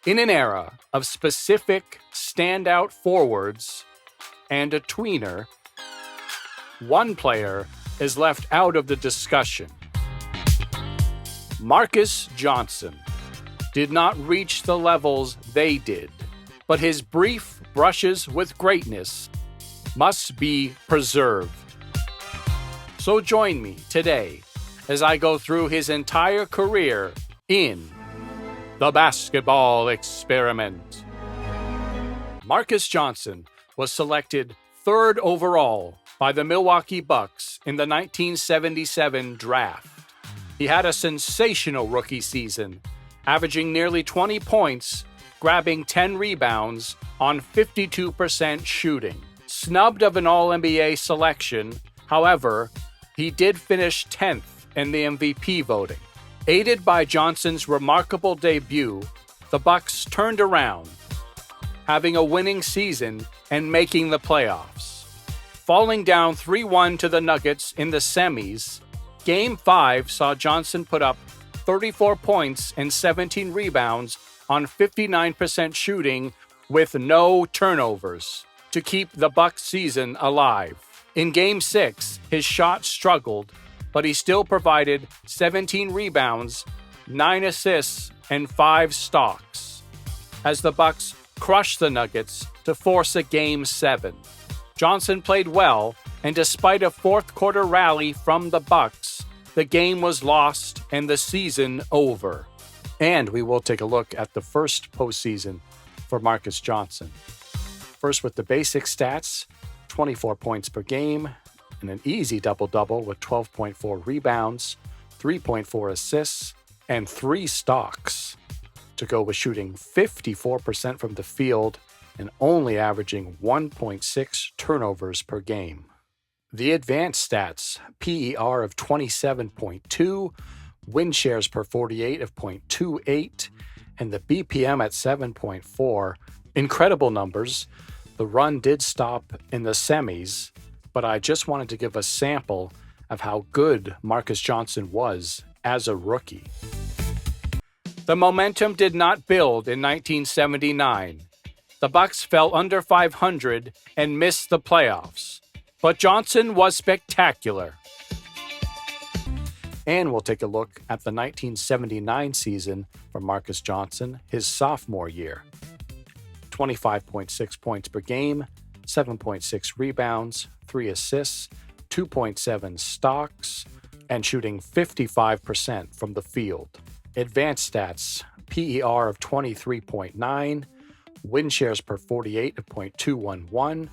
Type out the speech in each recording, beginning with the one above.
In an era of specific standout forwards and a tweener, one player is left out of the discussion. Marques Johnson did not reach the levels they did, but his brief brushes with greatness must be preserved. So join me today as I go through his entire career in the basketball experiment. Marques Johnson was selected 3rd overall by the Milwaukee Bucks in the 1977 draft. He had a sensational rookie season, averaging nearly 20 points, grabbing 10 rebounds on 52% shooting. Snubbed of an All-NBA selection, however, he did finish 10th in the MVP voting. Aided by Johnson's remarkable debut, the Bucks turned around, having a winning season and making the playoffs. Falling down 3-1 to the Nuggets in the semis, Game 5 saw Johnson put up 34 points and 17 rebounds on 59% shooting with no turnovers to keep the Bucks season alive. In Game 6, his shot struggled, but he still provided 17 rebounds, 9 assists, and 5 stocks as the Bucks crushed the Nuggets to force a Game 7. Johnson played well, and despite a fourth-quarter rally from the Bucks, the game was lost and the season over. And we will take a look at the first postseason for Marques Johnson. First with the basic stats, 24 points per game, and an easy double-double with 12.4 rebounds, 3.4 assists, and 3 stocks, to go with shooting 54% from the field and only averaging 1.6 turnovers per game. The advanced stats, PER of 27.2, win shares per 48 of 0.28, and the BPM at 7.4. Incredible numbers. The run did stop in the semis, but I just wanted to give a sample of how good Marques Johnson was as a rookie. The momentum did not build in 1979. The Bucks fell under 500 and missed the playoffs, but Johnson was spectacular. And we'll take a look at the 1979 season for Marques Johnson, his sophomore year. 25.6 points per game, 7.6 rebounds, 3 assists, 2.7 stocks, and shooting 55% from the field. Advanced stats, PER of 23.9, win shares per 48 of 0.211,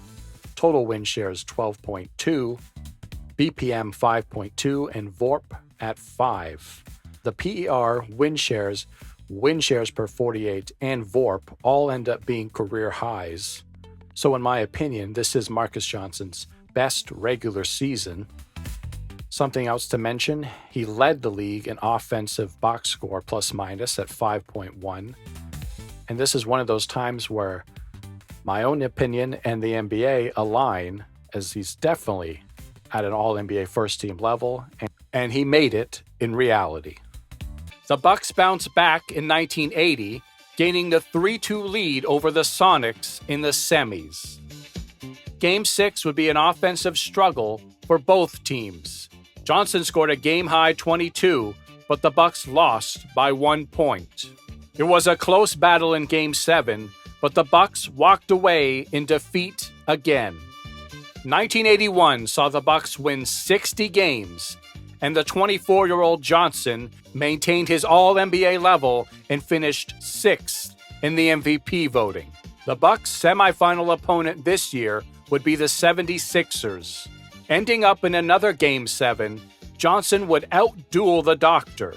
total win shares 12.2, BPM 5.2, and VORP at 5. The PER, win shares per 48, and VORP all end up being career highs. So in my opinion, this is Marques Johnson's best regular season. Something else to mention, he led the league in offensive box score plus minus at 5.1. And this is one of those times where my own opinion and the NBA align, as he's definitely at an All-NBA first-team level, and he made it in reality. The Bucks bounced back in 1980, gaining the 3-2 lead over the Sonics in the semis. Game 6 would be an offensive struggle for both teams. Johnson scored a game-high 22, but the Bucks lost by 1 point. It was a close battle in Game 7, but the Bucks walked away in defeat again. 1981 saw the Bucks win 60 games, and the 24-year-old Johnson maintained his All-NBA level and finished 6th in the MVP voting. The Bucks' semifinal opponent this year would be the 76ers. Ending up in another Game 7, Johnson would outduel the Doctor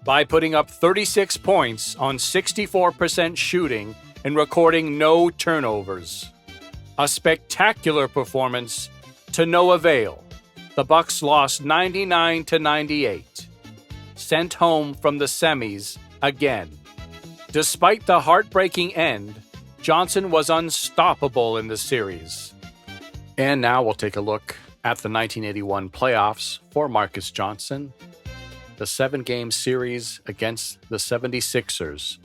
by putting up 36 points on 64% shooting and recording no turnovers. A spectacular performance to no avail. The Bucks lost 99-98, sent home from the semis again. Despite the heartbreaking end, Johnson was unstoppable in the series. And now we'll take a look at the 1981 playoffs for Marques Johnson, the 7-game series against the 76ers.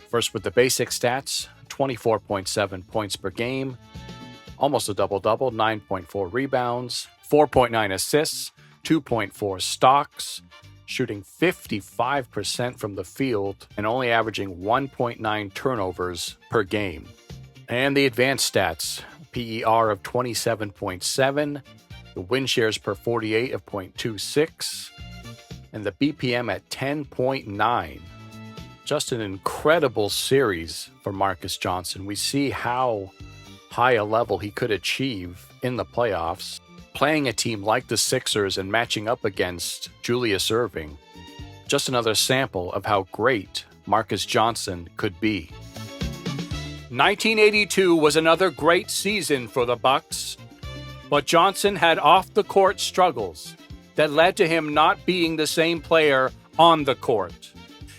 First with the basic stats, 24.7 points per game, almost a double-double, 9.4 rebounds, 4.9 assists, 2.4 stocks, shooting 55% from the field and only averaging 1.9 turnovers per game. And the advanced stats, PER of 27.7, the win shares per 48 of 0.26, and the BPM at 10.9. Just an incredible series for Marques Johnson. We see how high a level he could achieve in the playoffs, playing a team like the Sixers and matching up against Julius Erving. Just another sample of how great Marques Johnson could be. 1982 was another great season for the Bucks, but Johnson had off-the-court struggles that led to him not being the same player on the court.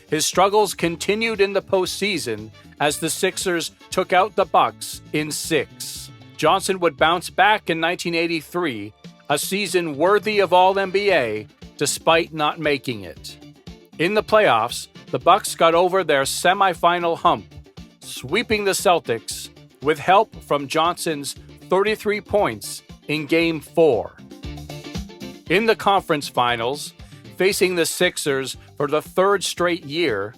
His struggles continued in the postseason as the Sixers took out the Bucks in 6. Johnson would bounce back in 1983, a season worthy of All-NBA, despite not making it. In the playoffs, the Bucks got over their semifinal hump, sweeping the Celtics with help from Johnson's 33 points in Game 4. In the conference finals, facing the Sixers for the third straight year,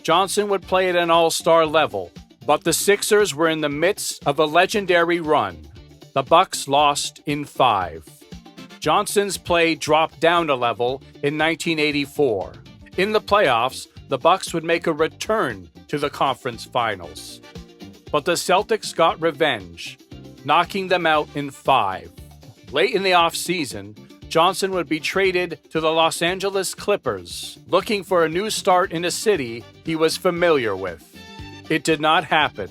Johnson would play at an all-star level, but the Sixers were in the midst of a legendary run. The Bucks lost in 5. Johnson's play dropped down a level in 1984. In the playoffs, the Bucks would make a return to the conference finals. But the Celtics got revenge, knocking them out in 5. Late in the offseason, Johnson would be traded to the Los Angeles Clippers, looking for a new start in a city he was familiar with. It did not happen.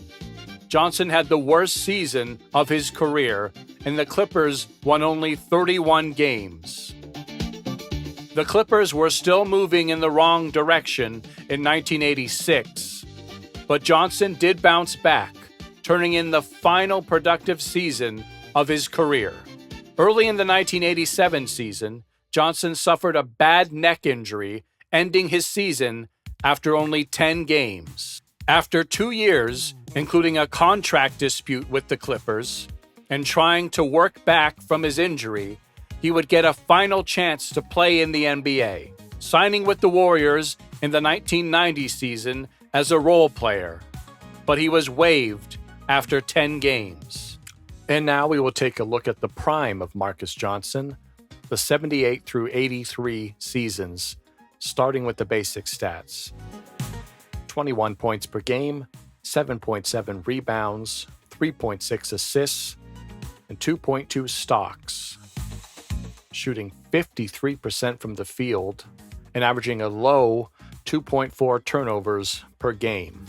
Johnson had the worst season of his career, and the Clippers won only 31 games. The Clippers were still moving in the wrong direction in 1986, but Johnson did bounce back, turning in the final productive season of his career. Early in the 1987 season, Johnson suffered a bad neck injury, ending his season after only 10 games. After 2 years, including a contract dispute with the Clippers, and trying to work back from his injury, he would get a final chance to play in the NBA, signing with the Warriors in the 1990 season as a role player. But he was waived after 10 games. And now we will take a look at the prime of Marques Johnson, the 78 through 83 seasons, starting with the basic stats. 21 points per game, 7.7 rebounds, 3.6 assists, and 2.2 stocks. Shooting 53% from the field and averaging a low 2.4 turnovers per game.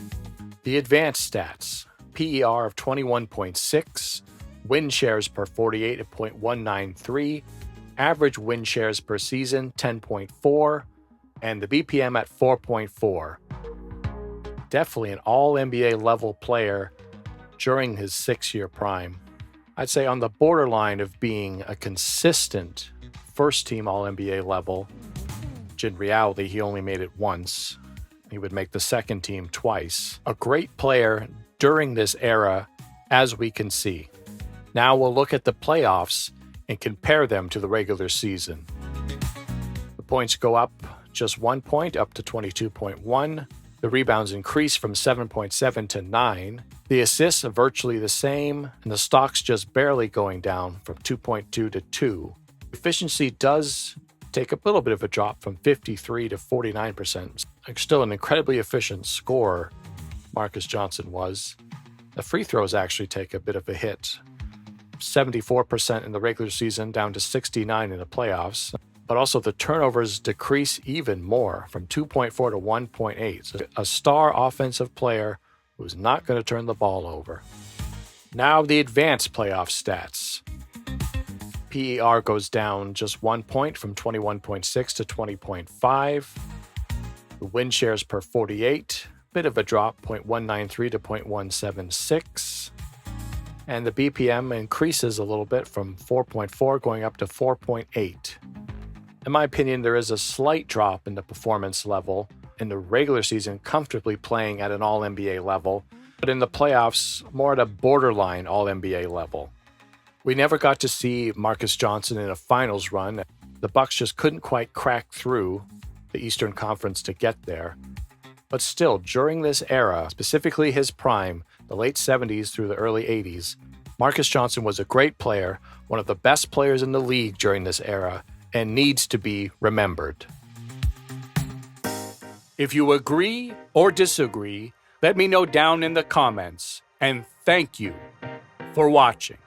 The advanced stats, PER of 21.6, win shares per 48 at 0.193, average win shares per season 10.4, and the BPM at 4.4. Definitely an all-NBA level player during his 6-year prime. I'd say on the borderline of being a consistent first-team All-NBA level, which in reality he only made it once. He would make the second team twice. A great player during this era, as we can see. Now we'll look at the playoffs and compare them to the regular season. The points go up just 1 point, up to 22.1. The rebounds increase from 7.7 to 9. The assists are virtually the same, and the stocks just barely going down from 2.2 to 2. Efficiency does take a little bit of a drop from 53 to 49%. Still an incredibly efficient scorer, Marques Johnson was. The free throws actually take a bit of a hit. 74% in the regular season, down to 69 in the playoffs. But also the turnovers decrease even more, from 2.4 to 1.8. So a star offensive player who's not going to turn the ball over. Now the advanced playoff stats. PER goes down just 1 point from 21.6 to 20.5. The win shares per 48, bit of a drop, 0.193 to 0.176. And the BPM increases a little bit from 4.4 going up to 4.8. In my opinion, there is a slight drop in the performance level, in the regular season comfortably playing at an All-NBA level, but in the playoffs, more at a borderline All-NBA level. We never got to see Marques Johnson in a finals run. The Bucks just couldn't quite crack through the Eastern Conference to get there. But still, during this era, specifically his prime, the late 70s through the early 80s, Marques Johnson was a great player, one of the best players in the league during this era, and needs to be remembered. If you agree or disagree, let me know down in the comments, and thank you for watching.